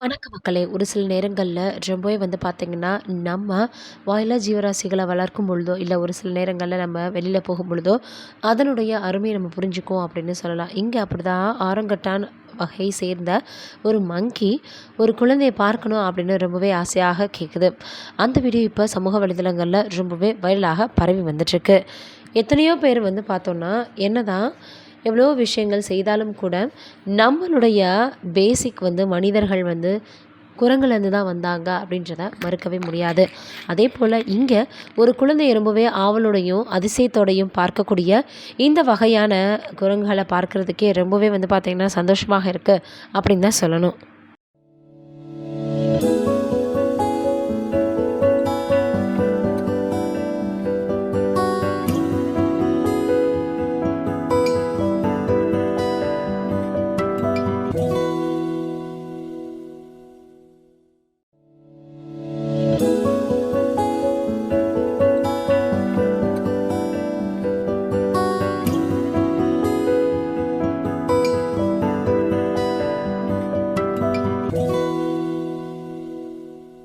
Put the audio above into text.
வணக்க மக்களே! ஒரு சில நேரங்கள்ல ரொம்பவே பார்த்திங்கன்னா, நம்ம வாயில்லா ஜீவராசிகள வளர்க்கும் பொழுதோ, இல்ல ஒரு சில நேரங்கள்ல நம்ம வெளியில போகும்பொழுதோ, அதனுடைய அருமைய நம்ம புரிஞ்சுக்குவோம் அப்படின்னு சொல்லலாம். இங்க அப்படிதான் ஆரங்கட்டான் வகையை சேர்ந்த ஒரு மங்கி, ஒரு குழந்தைய பார்க்கணும் அப்படின்னு ரொம்பவே ஆசையாக கேட்குது. அந்த வீடியோ இப்ப சமூக வலைதளங்கள்ல ரொம்பவே வைரலாக பரவி வந்துட்டுருக்கு. எத்தனையோ பேர் பார்த்தோன்னா, என்னதான் எவ்வளோ விஷயங்கள் செய்தாலும் கூட, நம்மளுடைய பேசிக் மனிதர்கள் குரங்குலேருந்து தான் வந்தாங்க அப்படின்றத மறுக்கவே முடியாது. அதேபோல் இங்கே ஒரு குழந்தைய ரொம்பவே ஆவலோடையும் அதிசயத்தோடையும் பார்க்கக்கூடிய இந்த வகையான குரங்குகளை பார்க்குறதுக்கே ரொம்பவே பார்த்திங்கன்னா சந்தோஷமாக இருக்குது அப்படின்னு தான் சொல்லணும்.